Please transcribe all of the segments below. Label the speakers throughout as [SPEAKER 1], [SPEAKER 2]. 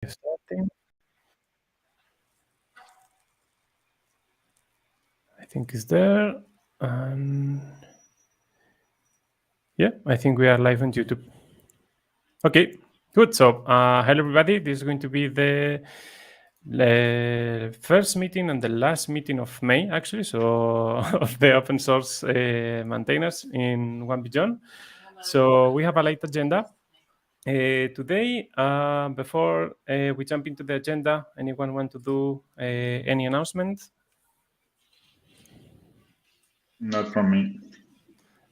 [SPEAKER 1] Starting. I think it's there. And yeah, I think we are live on YouTube. Okay, good. So, hello everybody. This is going to be the first meeting and the last meeting of May, actually. So, of the open source maintainers in One Beyond. So, we have a light agenda. Today, before we jump into the agenda, anyone want to do any announcement?
[SPEAKER 2] Not from me.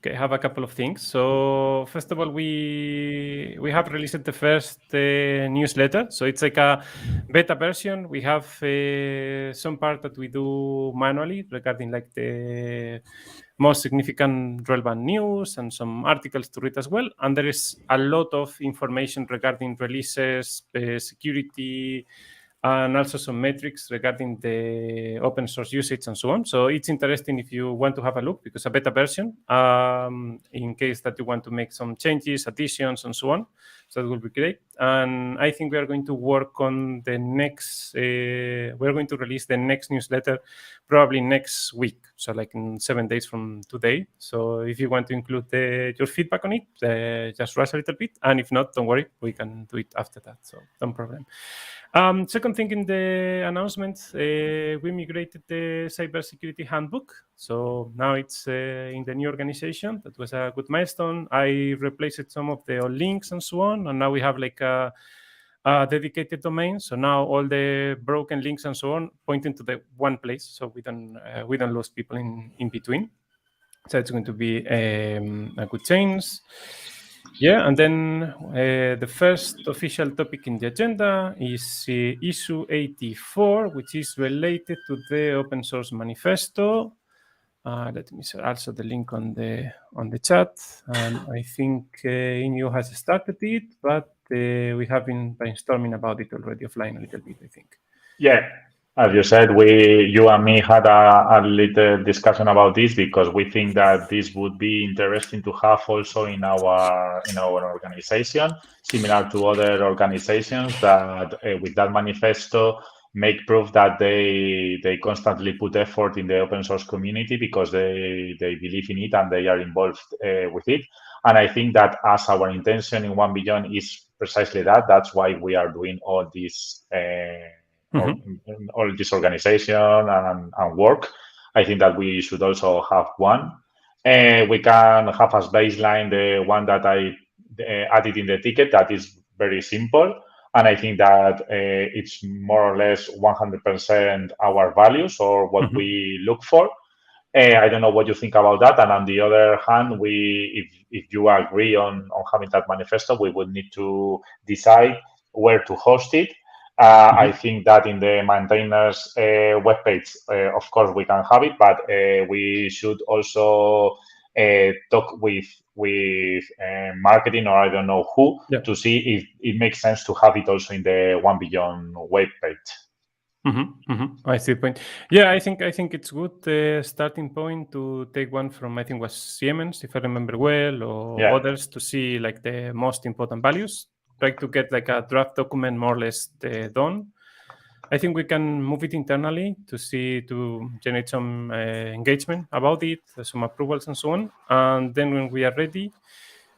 [SPEAKER 1] Okay, I have a couple of things. So first of all, we have released the first newsletter. So it's like a beta version. We have some part that we do manually regarding like the most significant relevant news and some articles to read as well. And there is a lot of information regarding releases, security, and also some metrics regarding the open source usage and so on. So it's interesting if you want to have a look, because a beta version, in case that you want to make some changes, additions, and so on. So that will be great. And I think we are going to work on the next, we're going to release the next newsletter probably next week. So like in 7 days from today. So if you want to include your feedback on it, just rush a little bit. And if not, don't worry, we can do it after that. So no problem. Second thing in the announcement, we migrated the cybersecurity handbook. So now it's in the new organization. That was a good milestone. I replaced some of the old links and so on. And now we have like a dedicated domain. So now all the broken links and so on pointing to the one place. So we don't lose people in between. So it's going to be a good change. Yeah, and then the first official topic in the agenda is issue 84, which is related to the open source manifesto. Let me share also the link on the chat. I think Inyo has started it, but we have been brainstorming about it already offline a little bit, I think.
[SPEAKER 2] Yeah, as you said, you and me had a little discussion about this because we think that this would be interesting to have also in our organization, similar to other organizations that with that manifesto make proof that they constantly put effort in the open source community because they believe in it and they are involved with it. And I think that as our intention in One Beyond is precisely that. That's why we are doing all this. All this organization and work. I think that we should also have one. We can have as baseline the one that I added in the ticket that is very simple. And I think that it's more or less 100% our values or what we look for. I don't know what you think about that. And on the other hand, if you agree on having that manifesto, we would need to decide where to host it. I think that in the maintainers webpage, of course, we can have it, but we should also talk with marketing or I don't know who to see if it makes sense to have it also in the One Beyond webpage.
[SPEAKER 1] I see the point. Yeah, I think it's good starting point to take one from, I think was Siemens, if I remember well, or others to see like the most important values. Try to get like a draft document more or less done. I think we can move it internally to generate some engagement about it, some approvals and so on. And then when we are ready,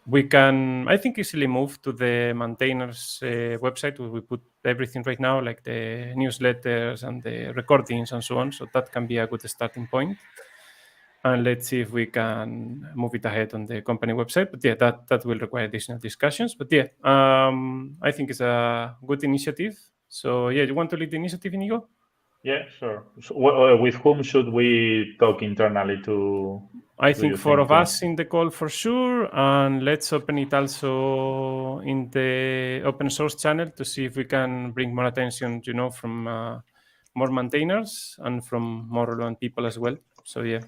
[SPEAKER 1] we can, I think, easily move to the maintainers website where we put everything right now, like the newsletters and the recordings and so on. So that can be a good starting point. And let's see if we can move it ahead on the company website. But yeah, that will require additional discussions. But yeah, I think it's a good initiative. So yeah, you want to lead the initiative, Inigo?
[SPEAKER 2] Yeah, sure. So, with whom should we talk internally to?
[SPEAKER 1] I think four of us in the call for sure, and let's open it also in the open source channel to see if we can bring more attention, from more maintainers and from more relevant people as well. So yeah,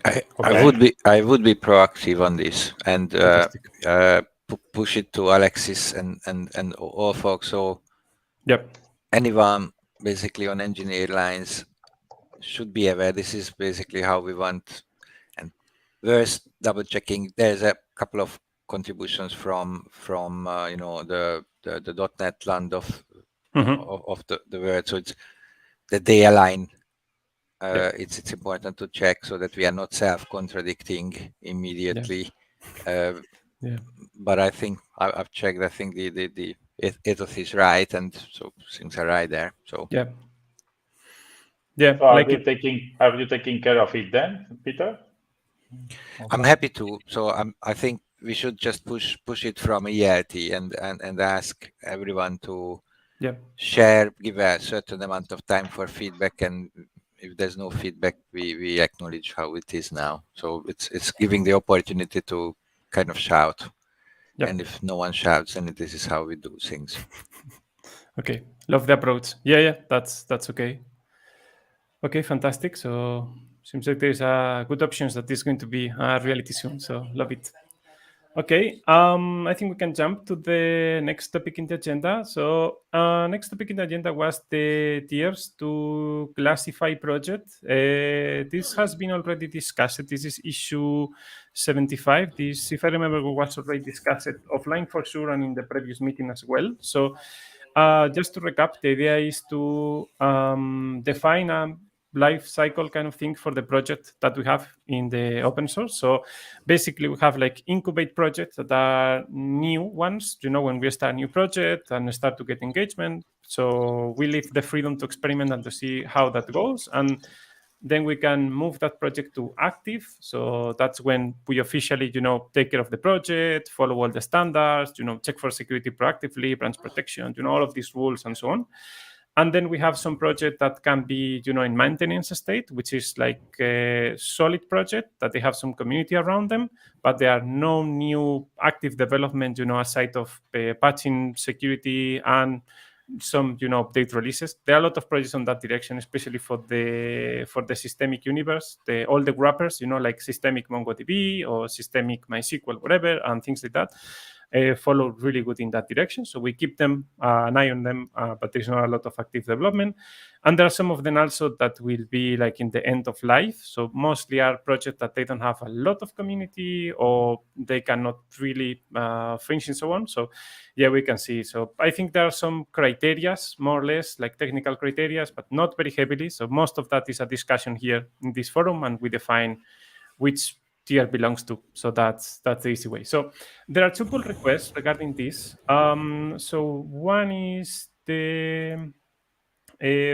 [SPEAKER 3] I would be proactive on this and push it to Alexis and all folks. So anyone basically on engineer lines should be aware. This is basically how we want. And worth double checking. There's a couple of contributions from the .NET land of of the word. So it's that they align. It's important to check so that we are not self-contradicting immediately. But I think I've checked. I think the ethos is right, and so things are right there. So
[SPEAKER 2] So are you taking care of it then, Peter?
[SPEAKER 3] I'm happy to. So I think we should just push it from ELT and ask everyone to share, give a certain amount of time for feedback, and if there's no feedback, we acknowledge how it is now. So it's giving the opportunity to kind of shout. And if no one shouts, then this is how we do things.
[SPEAKER 1] Okay, love the approach. Yeah, that's okay. Okay, fantastic. So seems like there's a good options that is going to be a reality soon. So love it. Okay, I think we can jump to the next topic in the agenda. So next topic in the agenda was the tiers to classify project. This has been already discussed. This is issue 75. This, if I remember, was already discussed offline for sure and in the previous meeting as well. So just to recap, the idea is to define a life cycle kind of thing for the project that we have in the open source. So basically we have like incubate projects that are new ones, when we start a new project and start to get engagement. So we leave the freedom to experiment and to see how that goes. And then we can move that project to active. So that's when we officially, take care of the project, follow all the standards, check for security proactively, branch protection, all of these rules and so on. And then we have some project that can be, in maintenance state, which is like a solid project that they have some community around them, but there are no new active development, aside of patching security and some, update releases. There are a lot of projects on that direction, especially for the systemic universe, all the wrappers, like systemic MongoDB or systemic MySQL, whatever, and things like that. Follow really good in that direction. So we keep them, an eye on them, but there's not a lot of active development. And there are some of them also that will be like in the end of life. So mostly are projects that they don't have a lot of community or they cannot really finish and so on. So yeah, we can see. So I think there are some criteria, more or less like technical criteria, but not very heavily. So most of that is a discussion here in this forum, and we define which tier belongs to. So that's the easy way. So there are two pull requests regarding this. So one is the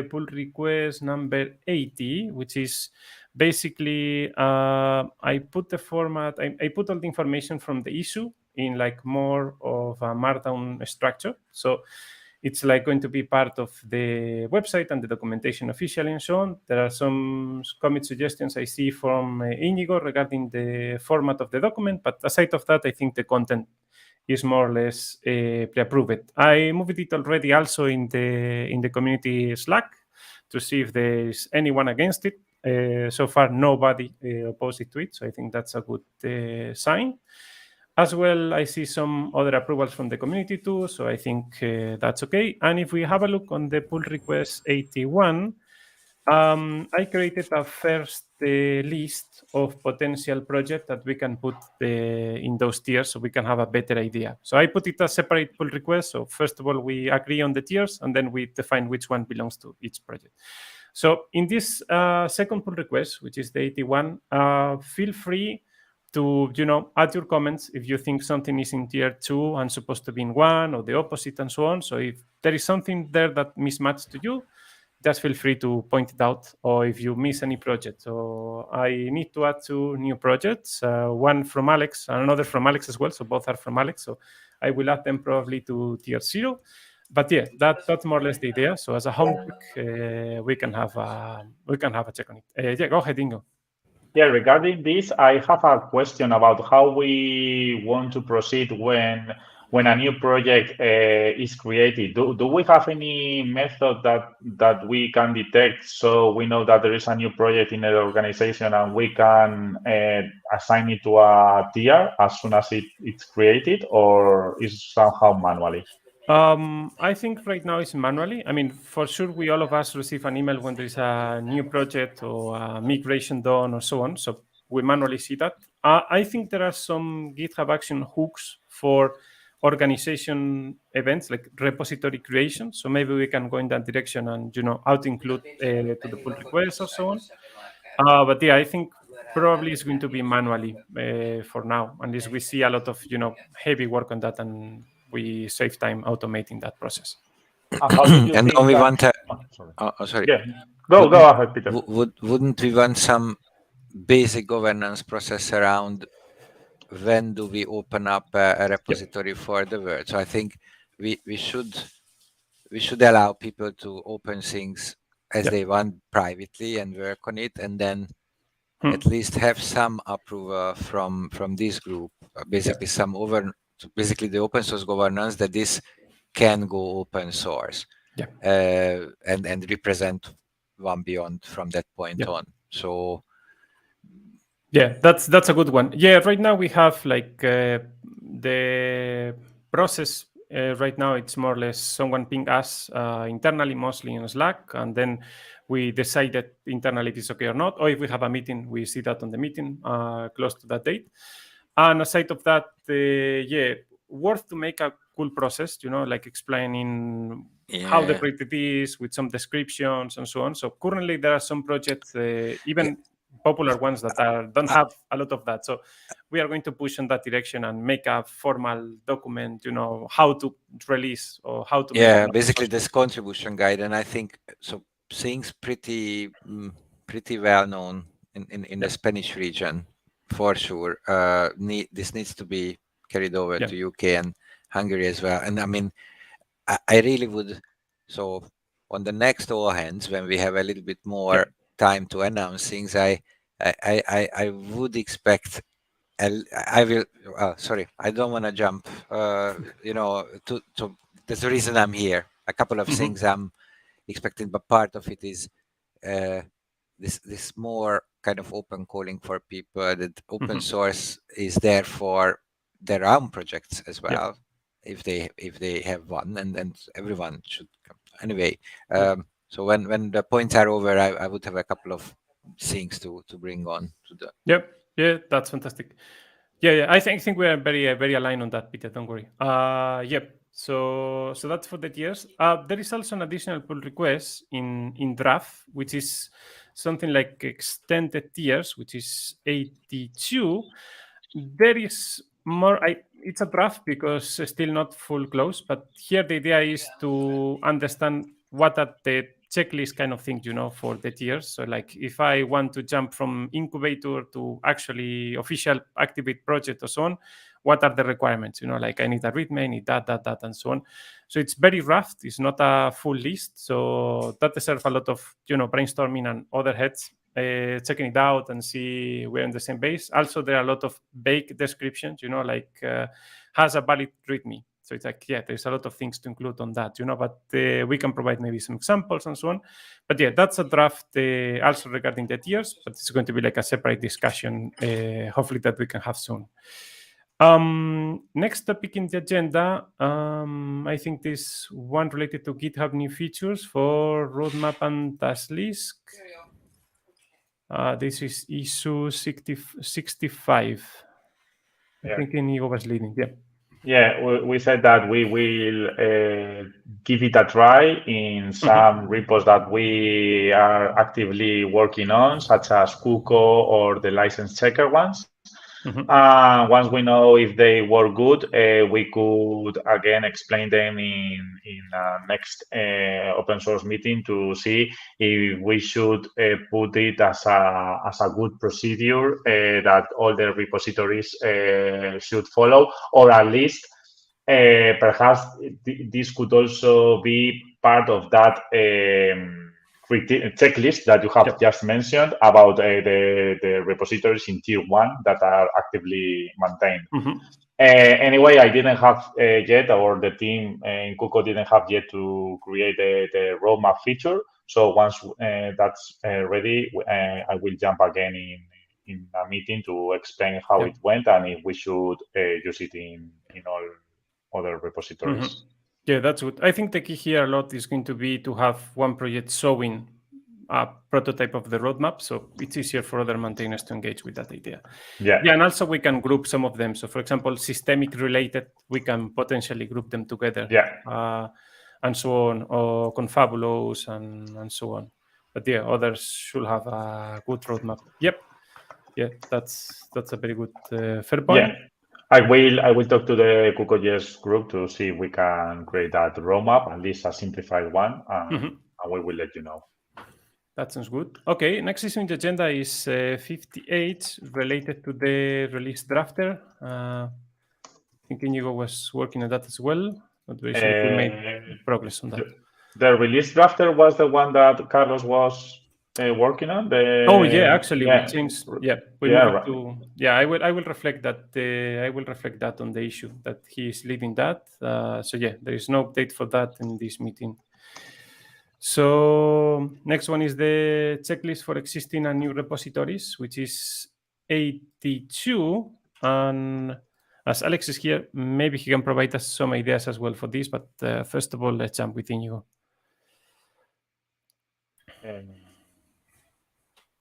[SPEAKER 1] pull request number 80, which is basically I put the format, I put all the information from the issue in like more of a Markdown structure. So it's like going to be part of the website and the documentation officially and so on. There are some commit suggestions I see from Inigo regarding the format of the document, but aside of that, I think the content is more or less pre-approved. I moved it already also in the community Slack to see if there's anyone against it. So far, nobody opposed to it, so I think that's a good sign. As well, I see some other approvals from the community too, so I think that's okay. And if we have a look on the pull request 81, I created a first list of potential projects that we can put in those tiers so we can have a better idea. So I put it as separate pull request. So first of all, we agree on the tiers, and then we define which one belongs to each project. So in this second pull request, which is the 81, feel free to add your comments if you think something is in tier 2 and supposed to be in 1 or the opposite and so on. So if there is something there that mismatched to you, just feel free to point it out, or if you miss any project. So I need to add 2 new projects, one from Alex and another from Alex as well. So both are from Alex. So I will add them probably to tier 0. But yeah, that's more or less the idea. So as a homework, we can have a check on it. Yeah, go ahead, Ingo.
[SPEAKER 2] Yeah, regarding this, I have a question about how we want to proceed when a new project is created. Do we have any method that we can detect so we know that there is a new project in the organization and we can assign it to a tier as soon as it's created, or is somehow manually?
[SPEAKER 1] I think right now it's manually. I mean, for sure, all of us receive an email when there is a new project or a migration done or so on. So we manually see that. I think there are some GitHub Action hooks for organization events like repository creation. So maybe we can go in that direction and how to include to the pull requests or so on. But yeah, I think probably it's going to be manually for now, unless we see a lot of heavy work on that and we save time automating that process.
[SPEAKER 3] And don't we want sorry.
[SPEAKER 2] Yeah. Go ahead, Peter.
[SPEAKER 3] Wouldn't we want some basic governance process around when do we open up a repository for the world? So I think we should allow people to open things as they want privately and work on it, and then at least have some approval from this group, basically basically the open source governance that this can go open source, and represent one beyond from that point on. So
[SPEAKER 1] yeah, that's a good one. Yeah, right now we have like the process. Right now it's more or less someone ping us internally, mostly in Slack, and then we decide that internally if it's okay or not, or if we have a meeting, we see that on the meeting close to that date. And aside of that, worth to make a cool process, like explaining how the project is with some descriptions and so on. So currently there are some projects, even popular ones that don't have a lot of that. So we are going to push in that direction and make a formal document, how to release or how to
[SPEAKER 3] basically this contribution guide. And I think so things pretty well known in the Spanish region for sure. This needs to be carried over to UK and Hungary as well. And I mean, I really would, so on the next all hands, when we have a little bit more time to announce things, I would expect, I don't want to jump, to that's the reason I'm here. A couple of things I'm expecting, but part of it is this more kind of open calling for people that open source is there for their own projects as well, if they have one, and everyone should come. Anyway, so when the points are over, I would have a couple of things to bring on to the.
[SPEAKER 1] Yeah, that's fantastic. Yeah, I think we are very very aligned on that, Peter. Don't worry. So that's for the tiers. There is also an additional pull request in draft, which is something like extended tiers, which is 82. There is more. It's a draft because it's still not full close, but here the idea is to understand what are the checklist kind of thing, for the tiers. So like if I want to jump from incubator to actually official Activate project or so on, what are the requirements? Like I need a README, I need that, and so on. So it's very rough. It's not a full list. So that deserves a lot of, brainstorming and other heads checking it out and see we're on the same base. Also, there are a lot of vague descriptions, like has a valid README. So it's like, there's a lot of things to include on that, but we can provide maybe some examples and so on. But that's a draft also regarding the tiers, but it's going to be like a separate discussion, hopefully that we can have soon. Next topic in the agenda, I think this one related to GitHub new features for roadmap and task list. This is issue 65. I think Inigo was leading.
[SPEAKER 2] Yeah, we said that we will give it a try in some repos that we are actively working on, such as Kuko or the license checker ones. Once we know if they work good, we could again explain them in next open source meeting to see if we should put it as a good procedure that all the repositories should follow, or at least perhaps this could also be part of that checklist that you have just mentioned about the repositories in tier 1 that are actively maintained. Anyway, I didn't have yet, or the team in Kuko didn't have yet to create the roadmap feature. So once that's ready, I will jump again in a meeting to explain how it went and if we should use it in all other repositories.
[SPEAKER 1] Yeah, that's good. I think the key here a lot is going to be to have one project showing a prototype of the roadmap, so it's easier for other maintainers to engage with that idea.
[SPEAKER 2] Yeah,
[SPEAKER 1] and also we can group some of them. So, for example, systemic related, we can potentially group them together. And so on, or Confabulous and so on. But yeah, others should have a good roadmap. Yep. Yeah, that's a very good fair point.
[SPEAKER 2] Yeah. I will talk to the KuCoJS group to see if we can create that roadmap, at least a simplified one, and we will let you know.
[SPEAKER 1] That sounds good. Okay, next is on the agenda is 58, related to the release drafter. I think Inigo was working on that as well. Not very sure if we made progress on that.
[SPEAKER 2] The release drafter was the one that Carlos was working on.
[SPEAKER 1] Actually, we changed. Yeah, we moved to. Yeah, I will reflect that. I will reflect that on the issue that he is leading that. So yeah, there is no update for that in this meeting. So next one is the checklist for existing and new repositories, which is 82. And as Alex is here, maybe he can provide us some ideas as well for this. But first of all, let's jump with Inigo.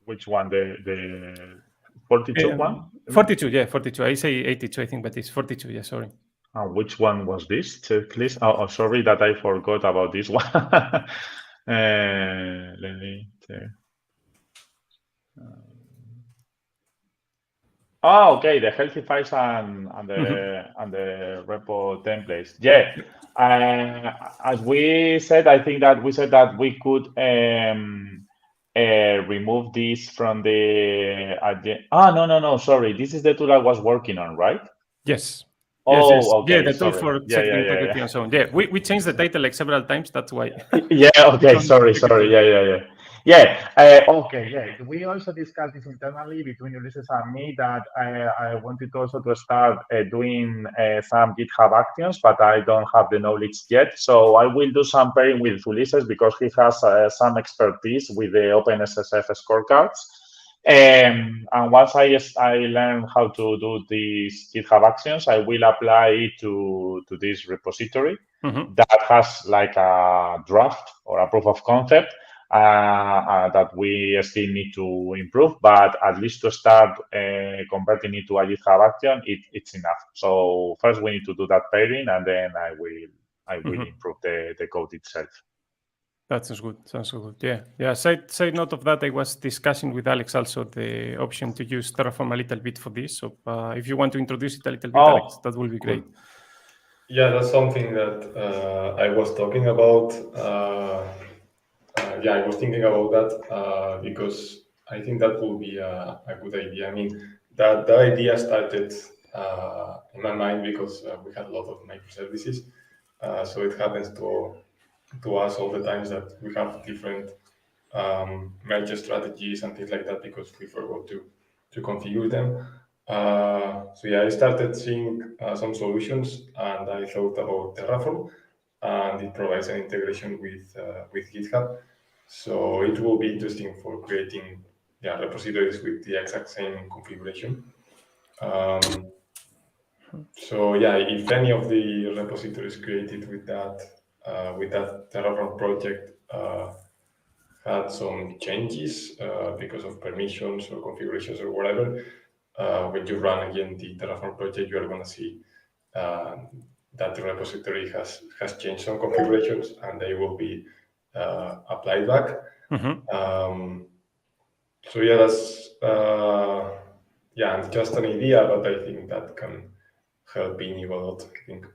[SPEAKER 2] Which one? The 42 one?
[SPEAKER 1] 42, yeah, 42. I say 82, I think, but it's 42. Yeah, sorry.
[SPEAKER 2] Which one was this checklist? Oh, sorry that I forgot about this one. Let me check. Okay, the healthy files and the repo templates. Yeah, as we said, I think that we said that we could remove this from the. No, sorry. This is the tool I was working on, right?
[SPEAKER 1] Yes.
[SPEAKER 2] Yes. Okay.
[SPEAKER 1] Yeah, the tool for checking integrity and so on. Yeah, we changed the title like several times. That's why.
[SPEAKER 2] Yeah. Okay. Sorry. Yeah. Okay. Yeah. We also discussed this internally between Ulysses and me that I wanted also to start doing some GitHub actions, but I don't have the knowledge yet. So I will do some pairing with Ulysses because he has some expertise with the OpenSSF scorecards. And once I learn how to do these GitHub actions, I will apply it to this repository that has like a draft or a proof of concept that we still need to improve. But at least to start converting it to a GitHub action, it's enough. So first we need to do that pairing, and then I will improve the code itself.
[SPEAKER 1] That sounds good. Sounds good. Yeah. Side note of that, I was discussing with Alex also the option to use Terraform a little bit for this. So if you want to introduce it a little bit, Alex, that will be great.
[SPEAKER 4] Yeah, that's something that I was talking about. I was thinking about that because I think that will be a good idea. I mean, that idea started in my mind because we had a lot of microservices. So it happens to us all the times that we have different merge strategies and things like that because we forgot to configure them. I started seeing some solutions, and I thought about Terraform, and it provides an integration with GitHub. So it will be interesting for creating repositories with the exact same configuration. If any of the repositories created with that Terraform project had some changes because of permissions or configurations or whatever, when you run again the Terraform project, you are going to see that the repository has changed some configurations, and they will be applied back. That's just an idea, but I think that can help Inigo a lot, I think.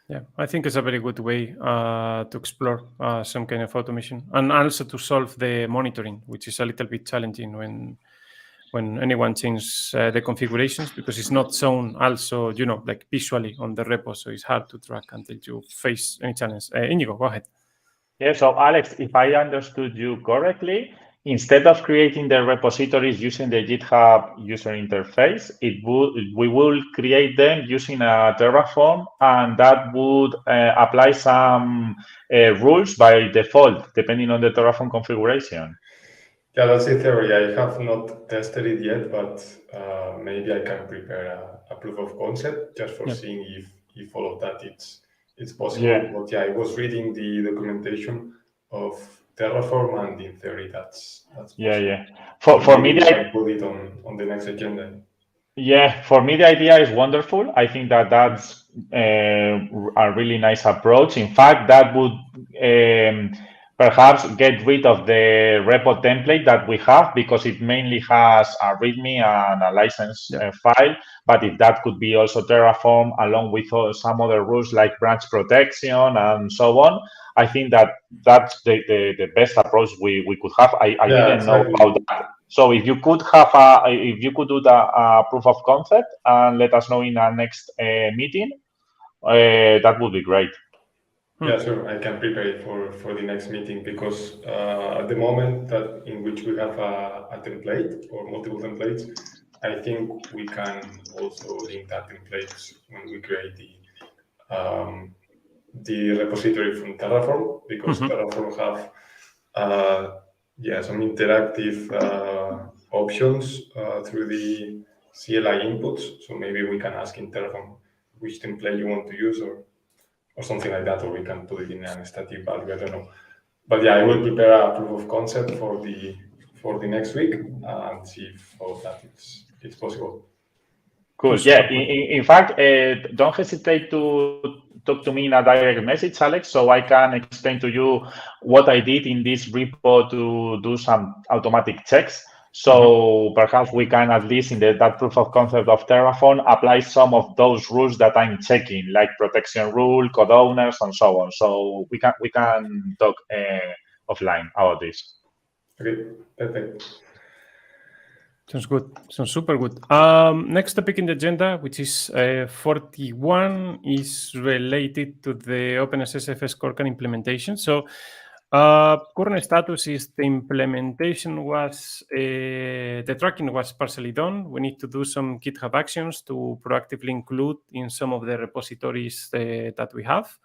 [SPEAKER 1] Yeah, I think it's a very good way to explore some kind of automation, and also to solve the monitoring, which is a little bit challenging when anyone changes the configurations, because it's not shown also, like visually on the repo, so it's hard to track until you face any challenge. Inigo, go ahead.
[SPEAKER 2] Yeah, so Alex, if I understood you correctly, instead of creating the repositories using the GitHub user interface, we will create them using a Terraform, and that would apply some rules by default, depending on the Terraform configuration.
[SPEAKER 4] Yeah, that's the theory. I have not tested it yet, but maybe I can prepare a proof of concept just for seeing if all of that it's possible. Yeah. But I was reading the documentation of Terraform, and in theory that's possible.
[SPEAKER 2] Yeah. For me,
[SPEAKER 4] we can put it on the next agenda.
[SPEAKER 2] Yeah, for me, the idea is wonderful. I think that's a really nice approach. In fact, that would perhaps get rid of the repo template that we have because it mainly has a README and a license file. But if that could be also Terraform along with some other rules like branch protection and so on, I think that's the best approach we could have. I didn't know about that. So if you could do the proof of concept and let us know in our next meeting, that would be great.
[SPEAKER 4] Yeah, sure. I can prepare it for the next meeting because at the moment that in which we have a template or multiple templates, I think we can also link that templates when we create the repository from Terraform because Terraform have some interactive options through the CLI inputs. So maybe we can ask in Terraform which template you want to use or something like that, or we can put it in a static value. I don't know. But yeah, I will prepare a proof of concept for the next week and see if all of that it's possible.
[SPEAKER 2] Cool. Yeah. In fact, don't hesitate to talk to me in a direct message, Alex, so I can explain to you what I did in this repo to do some automatic checks. So perhaps we can, at least in that proof of concept of Terraform, apply some of those rules that I'm checking, like protection rule, code owners, and so on. So we can talk offline about this.
[SPEAKER 4] Okay, perfect.
[SPEAKER 1] Sounds good. Sounds super good. Next topic in the agenda, which is 41, is related to the OpenSSFS Corkan implementation. So current status is the implementation was, the tracking was partially done. We need to do some GitHub actions to proactively include in some of the repositories that we have.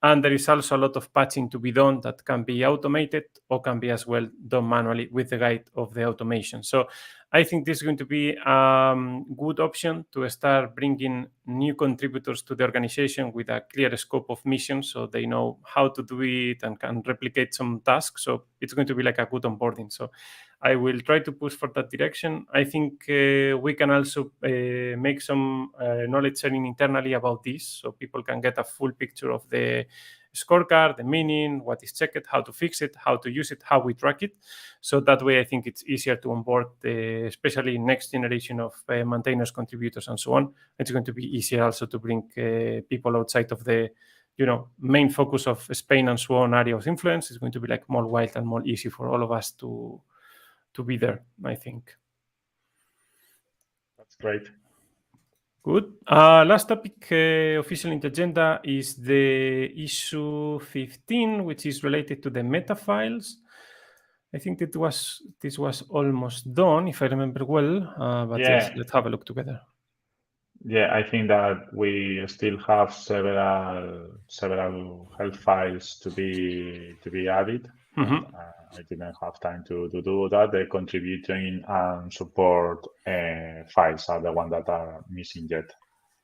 [SPEAKER 1] And there is also a lot of patching to be done that can be automated or can be as well done manually with the guide of the automation. So I think this is going to be a good option to start bringing new contributors to the organization with a clear scope of mission so they know how to do it and can replicate some tasks. So it's going to be like a good onboarding. So I will try to push for that direction. I think we can also make some knowledge sharing internally about this so people can get a full picture of the scorecard, the meaning, what is checked, how to fix it, how to use it, how we track it. So that way, I think it's easier to onboard, especially next generation of maintainers, contributors, and so on. It's going to be easier also to bring people outside of the main focus of Spain and so on area of influence. It's going to be like more wild and more easy for all of us to be there, I think.
[SPEAKER 2] That's great.
[SPEAKER 1] Good. Last topic officially in the agenda is the issue 15, which is related to the meta files. I think this was almost done, if I remember well. But yes, let's have a look together.
[SPEAKER 2] Yeah, I think that we still have several health files to be added. I didn't have time to do that. The contributing and support files are the ones that are missing yet.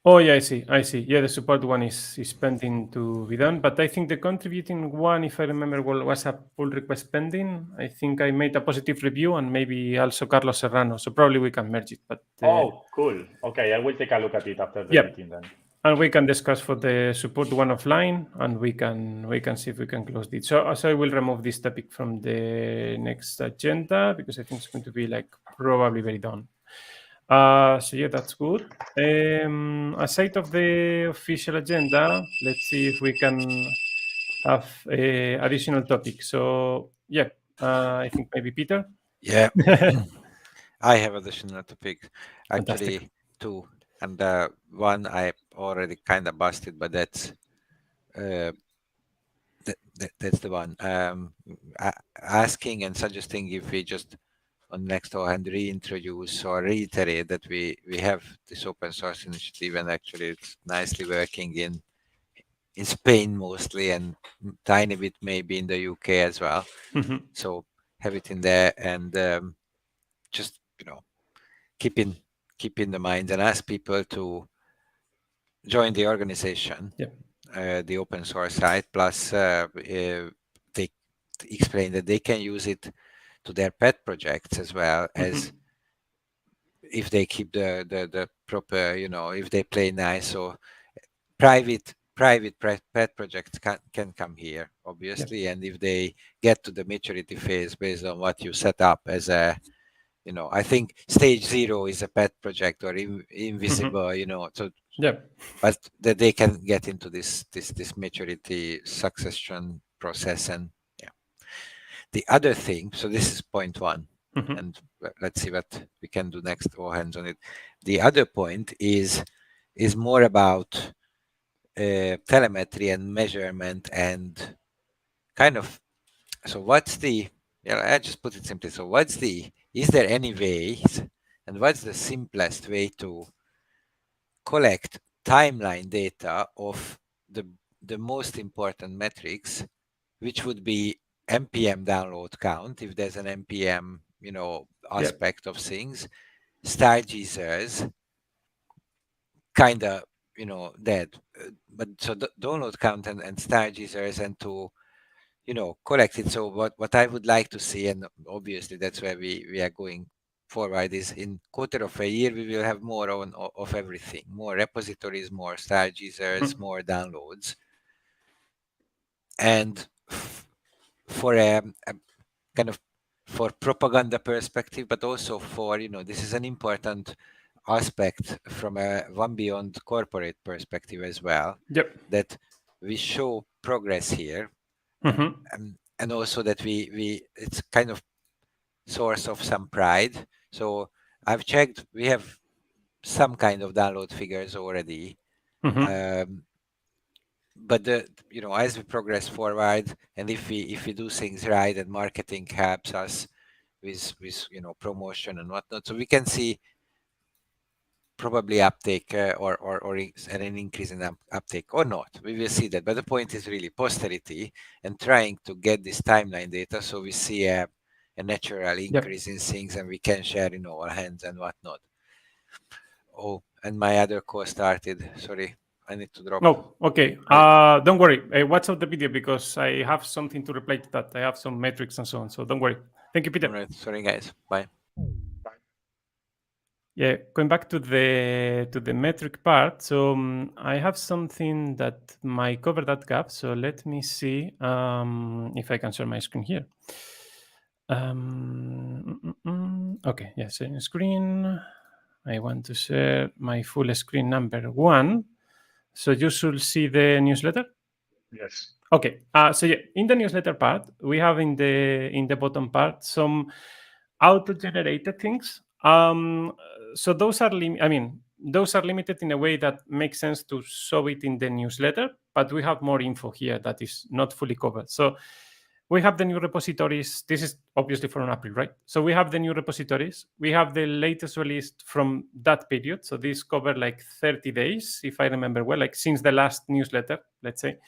[SPEAKER 1] Oh, yeah, I see. Yeah, the support one is pending to be done. But I think the contributing one, if I remember well, was a pull request pending. I think I made a positive review and maybe also Carlos Serrano. So probably we can merge it. But
[SPEAKER 2] oh, cool. Okay, I will take a look at it after the meeting then.
[SPEAKER 1] And we can discuss for the support one offline, and we can see if we can close it. So I will remove this topic from the next agenda because I think it's going to be like probably very done. So yeah, that's good. Aside of the official agenda, let's see if we can have additional topics. So yeah, I think maybe Peter.
[SPEAKER 3] Yeah, I have additional topics. Actually,
[SPEAKER 1] Fantastic.
[SPEAKER 3] Two. And one I already kind of busted, but that's the one. Asking and suggesting if we just on Nextdoor and reintroduce or reiterate that we have this open source initiative, and actually it's nicely working in Spain mostly and tiny bit maybe in the UK as well. So have it in there and just keep in the mind and ask people to join the organization, the open source site, plus explained that they can use it to their pet projects as well as if they keep the proper, if they play nice. So private pet projects can come here, obviously, and if they get to the maturity phase based on what you set up as a, I think stage 0 is a pet project or invisible, so but that they can get into this maturity succession process. And the other thing, so this is point 1, and let's see what we can do next, all hands on it. The other point is more about telemetry and measurement and kind of, so what's the, I just put it simply, so is there any ways, and what's the simplest way to collect timeline data of the most important metrics, which would be npm download count, if there's an npm aspect of things, Stargazers, kind of dead, but so download count and Stargazers, and to collect it. So what I would like to see, and obviously that's where we are going forward, is in quarter of a year we will have more of everything, more repositories, more Stargazers, more downloads. And for a kind of for propaganda perspective, but also for this is an important aspect from a One Beyond corporate perspective as well, that we show progress here, and also that we it's kind of source of some pride. So I've checked, we have some kind of download figures already, but as we progress forward, and if we do things right, and marketing helps us with promotion and whatnot, so we can see probably uptake or an increase in uptake or not. We will see that. But the point is really posterity and trying to get this timeline data, so we see a natural increase in things, and we can share in all hands and whatnot. Oh, and my other call started. Sorry, I need to drop.
[SPEAKER 1] No, okay. Don't worry. Watch out the video, because I have something to reply to that. I have some metrics and so on. So don't worry. Thank you, Peter.
[SPEAKER 3] All right. Sorry, guys. Bye.
[SPEAKER 1] Yeah, going back to the metric part. So I have something that might cover that gap. So let me see if I can share my screen here. Okay, yeah, sharing screen. I want to share my full screen number 1. So you should see the newsletter.
[SPEAKER 2] Yes.
[SPEAKER 1] Okay. So yeah, in the newsletter part, we have in the bottom part some auto-generated things. So those are those are limited in a way that makes sense to show it in the newsletter, but we have more info here that is not fully covered. So we have the new repositories. This is obviously from April, right? So we have the new repositories. We have the latest release from that period. So this covered like 30 days, if I remember well, like since the last newsletter, let's say.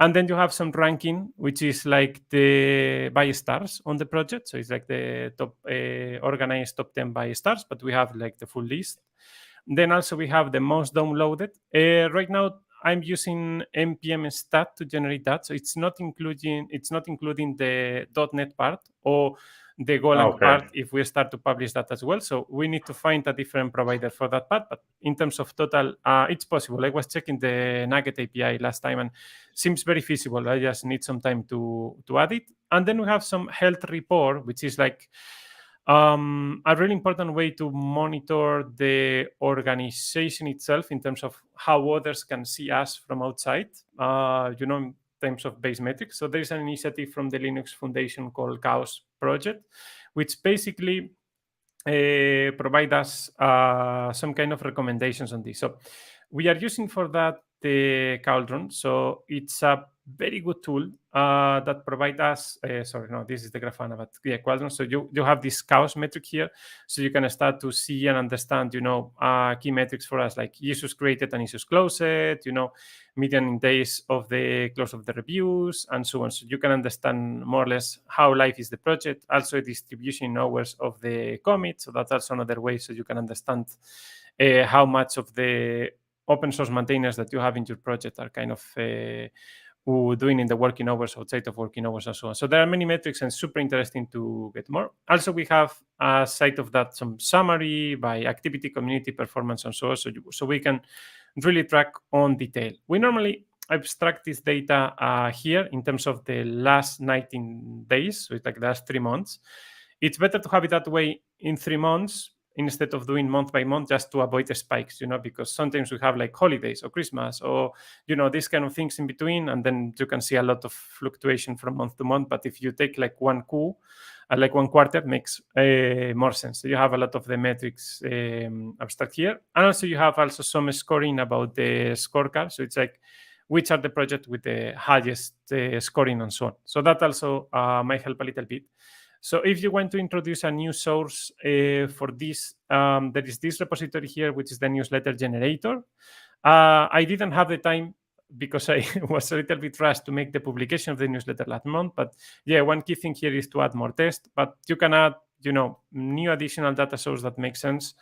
[SPEAKER 1] And then you have some ranking, which is like the by stars on the project. So it's like the top organized top 10 by stars, but we have like the full list. Then also we have the most downloaded. Right now I'm using npm stat to generate that, so it's not including the .NET part or the Golang part if we start to publish that as well. So we need to find a different provider for that part. But in terms of total, it's possible. I was checking the Nugget API last time and seems very feasible. I just need some time to add it. And then we have some health report, which is like a really important way to monitor the organization itself in terms of how others can see us from outside, in terms of base metrics. So there's an initiative from the Linux Foundation called Chaos Project, which basically provide us some kind of recommendations on this. So we are using for that the Cauldron. So it's a very good tool that provide us, this is the Grafana, but yeah, Cauldron. So you have this chaos metric here. So you can start to see and understand, key metrics for us, like issues created and issues closed, median in days of the close of the reviews, and so on. So you can understand more or less how live is the project, also distribution in hours of the commit. So that's also another way, so you can understand how much of the open source maintainers that you have in your project are kind of doing in the working hours, outside of working hours, and so on. So there are many metrics and super interesting to get more. Also, we have aside of that some summary by activity, community, performance, and so on. So we can really track on detail. We normally abstract this data here in terms of the last 19 days, so it's like the last 3 months. It's better to have it that way in 3 months instead of doing month by month, just to avoid the spikes, because sometimes we have like holidays or Christmas or, these kind of things in between, and then you can see a lot of fluctuation from month to month. But if you take like one quarter, makes more sense. So you have a lot of the metrics abstract here. And also you have also some scoring about the scorecard. So it's like, which are the projects with the highest scoring and so on. So that also might help a little bit. So if you want to introduce a new source for this, there is this repository here, which is the newsletter generator. I didn't have the time because I was a little bit rushed to make the publication of the newsletter last month. But yeah, one key thing here is to add more tests. But you can add, new additional data source that makes sense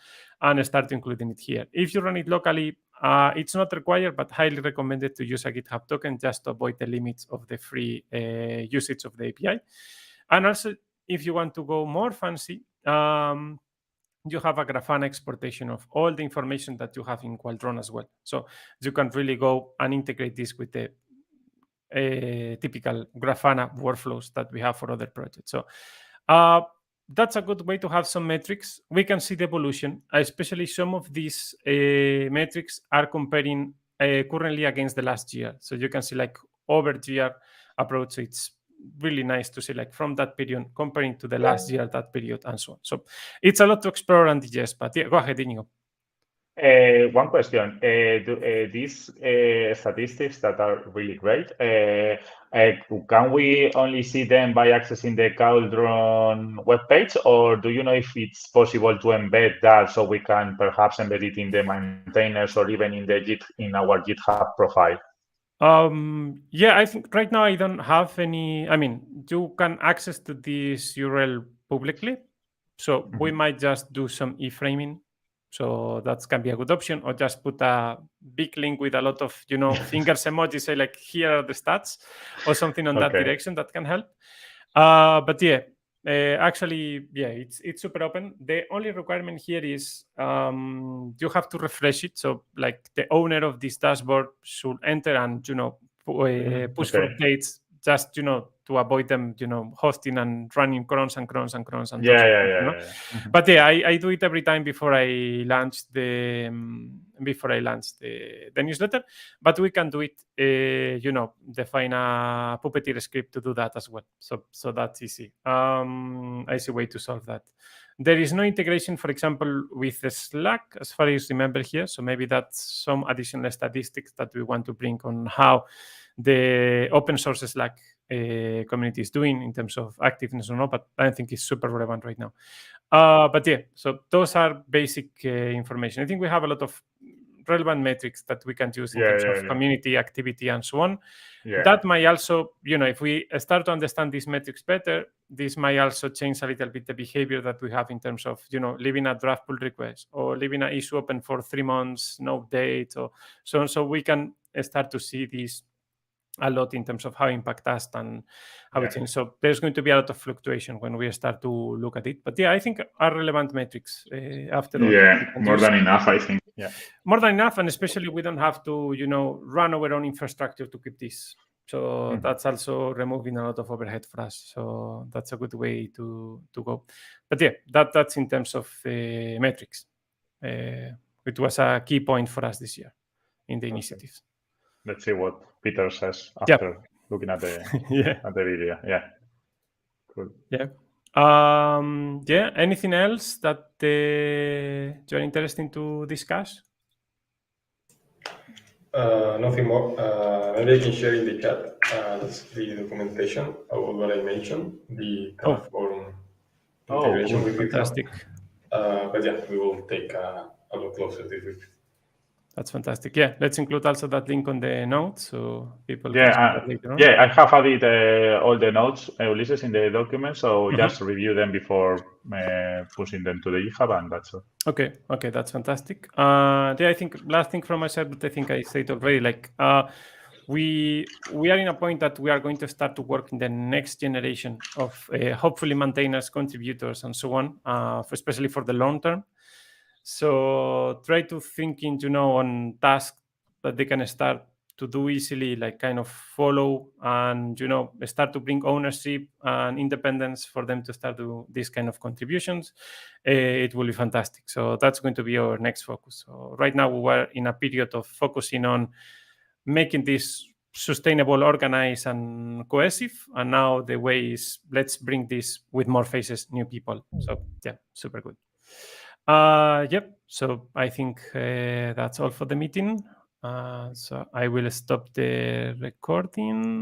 [SPEAKER 1] and start including it here. If you run it locally, it's not required, but highly recommended to use a GitHub token just to avoid the limits of the free usage of the API. And also, if you want to go more fancy, you have a Grafana exportation of all the information that you have in Qualtron as well. So you can really go and integrate this with the typical Grafana workflows that we have for other projects. So that's a good way to have some metrics. We can see the evolution, especially some of these metrics are comparing currently against the last year. So you can see like over year approach. So it's really nice to see like from that period comparing to the last year, that period, and so on. So it's a lot to explore and digest, but yeah, go ahead, Inigo.
[SPEAKER 2] One question. These statistics that are really great, can we only see them by accessing the Qualtron webpage, or do you know if it's possible to embed that so we can perhaps embed it in the maintainers or even in our GitHub profile?
[SPEAKER 1] Yeah, I think right now I don't have any. I mean, you can access to this URL publicly, so we might just do some e-framing. So that can be a good option, or just put a big link with a lot of, fingers emojis, say like, here are the stats or something on that direction that can help. But yeah, actually, yeah, it's super open. The only requirement here is you have to refresh it. So like the owner of this dashboard should enter and, push for updates just, to avoid them, hosting and running crons and crons and crons. And
[SPEAKER 2] yeah.
[SPEAKER 1] But yeah, I do it every time before I launch the newsletter. But we can do it, define a Puppeteer script to do that as well. So that's easy. I see a way to solve that. There is no integration, for example, with the Slack, as far as I remember here. So maybe that's some additional statistics that we want to bring on how the open source Slack community is doing in terms of activeness or not, but I don't think it's super relevant right now. But yeah, so those are basic information. I think we have a lot of relevant metrics that we can use in terms of community activity and so on. That might also, if we start to understand these metrics better, this might also change a little bit the behavior that we have in terms of, leaving a draft pull request or leaving an issue open for 3 months, no update, or so on. So we can start to see these a lot in terms of how it impacts us and how it changes. So there's going to be a lot of fluctuation when we start to look at it. But yeah, I think are relevant metrics after all.
[SPEAKER 2] Yeah, more than enough, I think. Yeah,
[SPEAKER 1] more than enough, and especially we don't have to, run our own infrastructure to keep this. So that's also removing a lot of overhead for us. So that's a good way to go. But yeah, that's in terms of metrics. It was a key point for us this year in the initiatives.
[SPEAKER 2] Let's see what Peter says after looking at the at the video. Yeah. Cool.
[SPEAKER 1] Yeah. Anything else that you're interested to discuss?
[SPEAKER 4] Nothing more. Maybe I can share in the chat the documentation about what I mentioned, the Terraform integration with GitHub.
[SPEAKER 1] Fantastic.
[SPEAKER 4] But yeah, we will take a look closer this week.
[SPEAKER 1] That's fantastic. Yeah, let's include also that link on the notes so people
[SPEAKER 2] can see that later on. Yeah, I have added all the notes, Ulises, in the document, so just review them before pushing them to the GitHub, and that's all.
[SPEAKER 1] Okay, that's fantastic. Yeah, I think last thing from my side, but I think I said already, like we are in a point that we are going to start to work in the next generation of hopefully maintainers, contributors, and so on, especially for the long term. So try to think on tasks that they can start to do easily, like kind of follow and, start to bring ownership and independence for them to start do these kind of contributions. It will be fantastic. So that's going to be our next focus. So right now we are in a period of focusing on making this sustainable, organized, and cohesive. And now the way is let's bring this with more faces, new people. So yeah, super good. Yep. So I think that's all for the meeting. So I will stop the recording.